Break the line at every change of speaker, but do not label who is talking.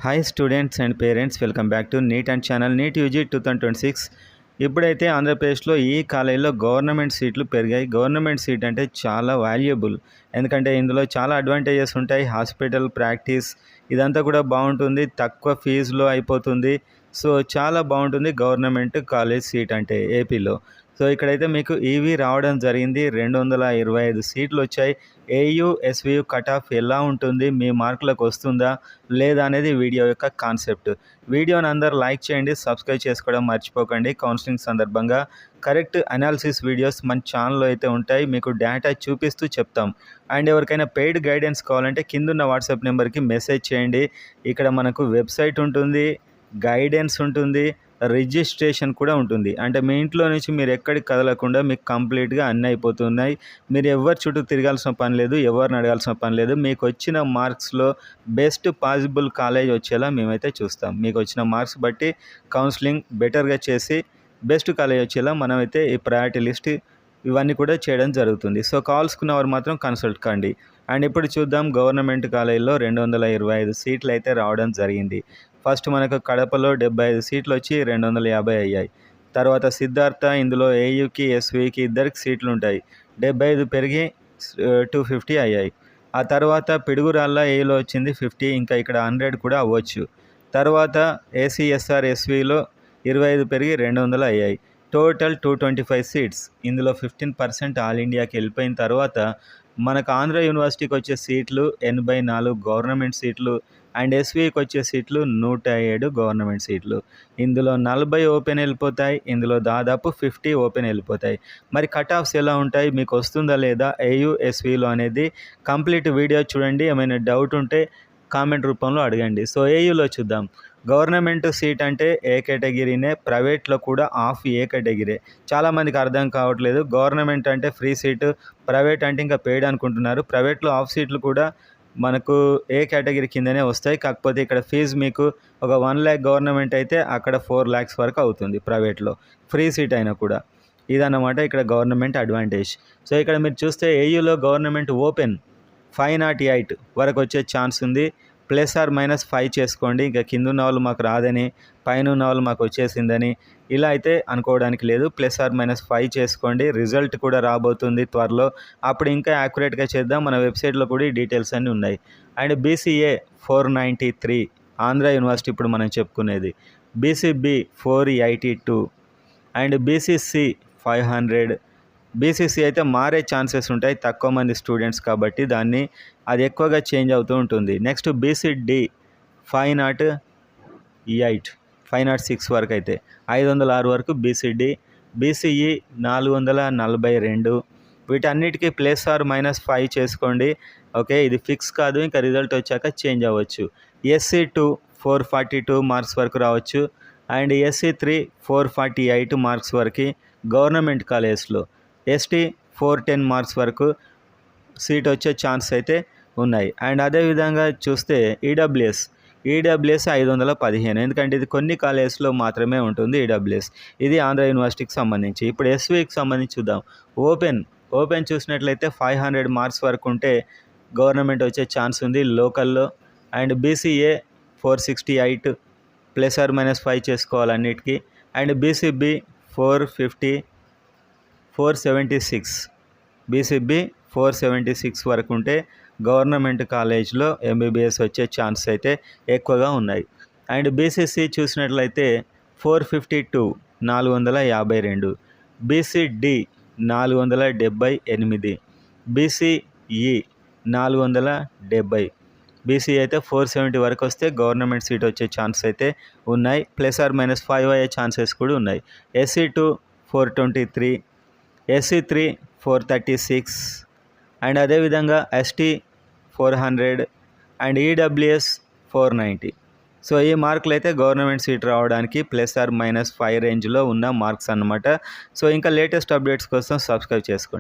Hi students and parents, welcome back to NEET and channel NEET UG 2026. ఇప్పుడైతే ఆంధ్రప్రదేశ్లో ఈ కాలేజీలో గవర్నమెంట్ సీట్లు పెరిగాయి. గవర్నమెంట్ సీట్ అంటే చాలా వాల్యుబుల్, ఎందుకంటే ఇందులో చాలా అడ్వాంటేజెస్ ఉంటాయి. హాస్పిటల్ ప్రాక్టీస్ ఇదంతా కూడా బాగుంటుంది, తక్కువ ఫీజులో అయిపోతుంది. సో చాలా బాగుంటుంది గవర్నమెంట్ కాలేజ్ సీట్ అంటే ఏపీలో. సో ఇక్కడైతే మీకు ఈవీ రావడం జరిగింది, 225 సీట్లు వచ్చాయి. ఏయూ ఎస్వియు కట్ ఆఫ్ ఎలా ఉంటుంది, మీ మార్కులకు వస్తుందా లేదా అనేది వీడియో యొక్క కాన్సెప్ట్. వీడియోని అందరు లైక్ చేయండి, సబ్స్క్రైబ్ చేసుకోవడం మర్చిపోకండి. కౌన్సిలింగ్ సందర్భంగా కరెక్ట్ అనాలిసిస్ వీడియోస్ మన ఛానల్లో అయితే ఉంటాయి, మీకు డేటా చూపిస్తూ చెప్తాం. అండ్ ఎవరికైనా పెయిడ్ గైడెన్స్ కావాలంటే కిందున్న వాట్సాప్ నెంబర్కి మెసేజ్ చేయండి. ఇక్కడ మనకు వెబ్సైట్ ఉంటుంది, గైడెన్స్ ఉంటుంది, రిజిస్ట్రేషన్ కూడా ఉంటుంది. అంటే మీ ఇంట్లో నుంచి మీరు ఎక్కడికి కదలకుండా మీకు కంప్లీట్గా అన్నీ అయిపోతున్నాయి. మీరు ఎవరి చుట్టూ తిరగాల్సిన పని లేదు, ఎవరిని అడగాల్సిన పని లేదు. మీకు వచ్చిన మార్క్స్లో బెస్ట్ పాసిబుల్ కాలేజ్ వచ్చేలా మేమైతే చూస్తాం. మీకు వచ్చిన మార్క్స్ బట్టి కౌన్సిలింగ్ బెటర్గా చేసి బెస్ట్ కాలేజ్ వచ్చేలా మనమైతే ఈ ప్రయారిటీ లిస్ట్ ఇవన్నీ కూడా చేయడం జరుగుతుంది. సో కావాల్సుకున్న వారు మాత్రం కన్సల్ట్ కండి. అండ్ ఇప్పుడు చూద్దాం, గవర్నమెంట్ కాలేజీలో 225 సీట్లు అయితే రావడం జరిగింది. ఫస్ట్ మనకు కడపలో 75 సీట్లు వచ్చి 250 అయ్యాయి. తర్వాత సిద్ధార్థ, ఇందులో ఏయుకి ఎస్వికి ఇద్దరికి సీట్లు ఉంటాయి, 75 పెరిగి 250 అయ్యాయి. ఆ తర్వాత పిడుగురాళ్ళ ఏలో వచ్చింది 50, ఇంకా ఇక్కడ 100 కూడా అవ్వచ్చు. తర్వాత ఏసీఎస్ఆర్ ఎస్విలో 25 పెరిగి 200 అయ్యాయి. Total 225 seats. ఇందులో 15% ఆల్ ఇండియాకి వెళ్ళిపోయిన తర్వాత మనకు ఆంధ్ర యూనివర్సిటీకి వచ్చే సీట్లు 84 గవర్నమెంట్ సీట్లు, అండ్ ఎస్వికి వచ్చే సీట్లు 107 గవర్నమెంట్ సీట్లు. ఇందులో 40 ఓపెన్ వెళ్ళిపోతాయి, ఇందులో దాదాపు 50 ఓపెన్ వెళ్ళిపోతాయి. మరి కట్ ఆఫ్స్ ఎలా ఉంటాయి, మీకు వస్తుందా లేదా ఏయూ ఎస్విలో అనేది కంప్లీట్ వీడియో చూడండి. ఏమైనా డౌట్ ఉంటే కామెంట్ రూపంలో అడగండి. సో ఏయూలో చూద్దాం. గవర్నమెంట్ సీట్ అంటే ఏ కేటగిరీనే, ప్రైవేట్లో కూడా ఆఫ్ ఏ కేటగిరీ. చాలామందికి అర్థం కావట్లేదు, గవర్నమెంట్ అంటే ఫ్రీ సీటు, ప్రైవేట్ అంటే ఇంకా పెయిడ్ అనుకుంటున్నారు. ప్రైవేట్లో ఆఫ్ సీట్లు కూడా మనకు ఏ కేటగిరీ కిందనే వస్తాయి. కాకపోతే ఇక్కడ ఫీజు మీకు ఒక 1 lakh గవర్నమెంట్ అయితే అక్కడ 4 lakhs వరకు అవుతుంది ప్రైవేట్లో, ఫ్రీ సీట్ అయినా కూడా. ఇదన్నమాట ఇక్కడ గవర్నమెంట్ అడ్వాంటేజ్. సో ఇక్కడ మీరు చూస్తే ఏయూలో గవర్నమెంట్ ఓపెన్ 508 వరకు వచ్చే ఛాన్స్ ఉంది. +or-5 చేసుకోండి. ఇంకా కింద ఉన్న వాళ్ళు మాకు రాదని, పైన ఉన్న వాళ్ళు మాకు వచ్చేసిందని ఇలా అయితే అనుకోవడానికి లేదు. +or-5 చేసుకోండి. రిజల్ట్ కూడా రాబోతుంది త్వరలో, అప్పుడు ఇంకా యాక్యురేట్గా చేద్దాం. మన వెబ్సైట్లో కూడా ఈ డీటెయిల్స్ అన్నీ ఉన్నాయి. అండ్ బీసీఏ 493 ఆంధ్ర యూనివర్సిటీ ఇప్పుడు మనం చెప్పుకునేది. BCB 482 and BCC 500. బీసీసీ అయితే మారే ఛాన్సెస్ ఉంటాయి, తక్కువ మంది స్టూడెంట్స్ కాబట్టి దాన్ని అది ఎక్కువగా చేంజ్ అవుతూ ఉంటుంది. నెక్స్ట్ బీసీడి 508, 506 వరకు అయితే 506 వరకు బీసీడి. బీసీఈ 442. వీటన్నిటికీ +or-5 చేసుకోండి. ఓకే, ఇది ఫిక్స్ కాదు, ఇంకా రిజల్ట్ వచ్చాక చేంజ్ అవ్వచ్చు. ఎస్సీ2 442 మార్క్స్ వరకు రావచ్చు. అండ్ ఎస్సీ3 448 మార్క్స్ వరకు గవర్నమెంట్ కాలేజ్లో. ఎస్టీ 410 మార్క్స్ వరకు సీట్ వచ్చే ఛాన్స్ అయితే ఉన్నాయి. అండ్ అదేవిధంగా చూస్తే ఈడబ్ల్యూఎస్ 515, ఎందుకంటే ఇది కొన్ని కాలేజ్లో మాత్రమే ఉంటుంది ఈడబ్ల్యూఎస్. ఇది ఆంధ్ర యూనివర్సిటీకి సంబంధించి. ఇప్పుడు ఎస్వికి సంబంధించి చూద్దాం. ఓపెన్ చూసినట్లయితే 500 మార్క్స్ వరకు ఉంటే గవర్నమెంట్ వచ్చే ఛాన్స్ ఉంది లోకల్లో. అండ్ బీసీఏ 468 +or-5 చేసుకోవాలి అన్నిటికీ. అండ్ బీసీబీ 476, బీసీబీ 476 వరకు ఉంటే గవర్నమెంట్ కాలేజ్లో ఎంబీబీఎస్ వచ్చే ఛాన్స్ అయితే ఎక్కువగా ఉన్నాయి. అండ్ బీసీసీ చూసినట్లయితే 452, 452. బీసీడి 478. బీసీఈ 470. బీసీ అయితే 470 వరకు వస్తే గవర్నమెంట్ సీట్ వచ్చే ఛాన్స్ అయితే ఉన్నాయి. +or-5 అయ్యే ఛాన్సెస్ కూడా ఉన్నాయి. ఎస్సీ2 423, ఎస్సీ3 436. అండ్ అదేవిధంగా ఎస్టీ 400 అండ్ ఈడబ్ల్యూఎస్ 490. సో ఈ మార్కులు అయితే గవర్నమెంట్ సీట్ రావడానికి +or-5 రేంజ్లో ఉన్న మార్క్స్ అన్నమాట. సో ఇంకా లేటెస్ట్ అప్డేట్స్ కోసం సబ్స్క్రైబ్ చేసుకోండి.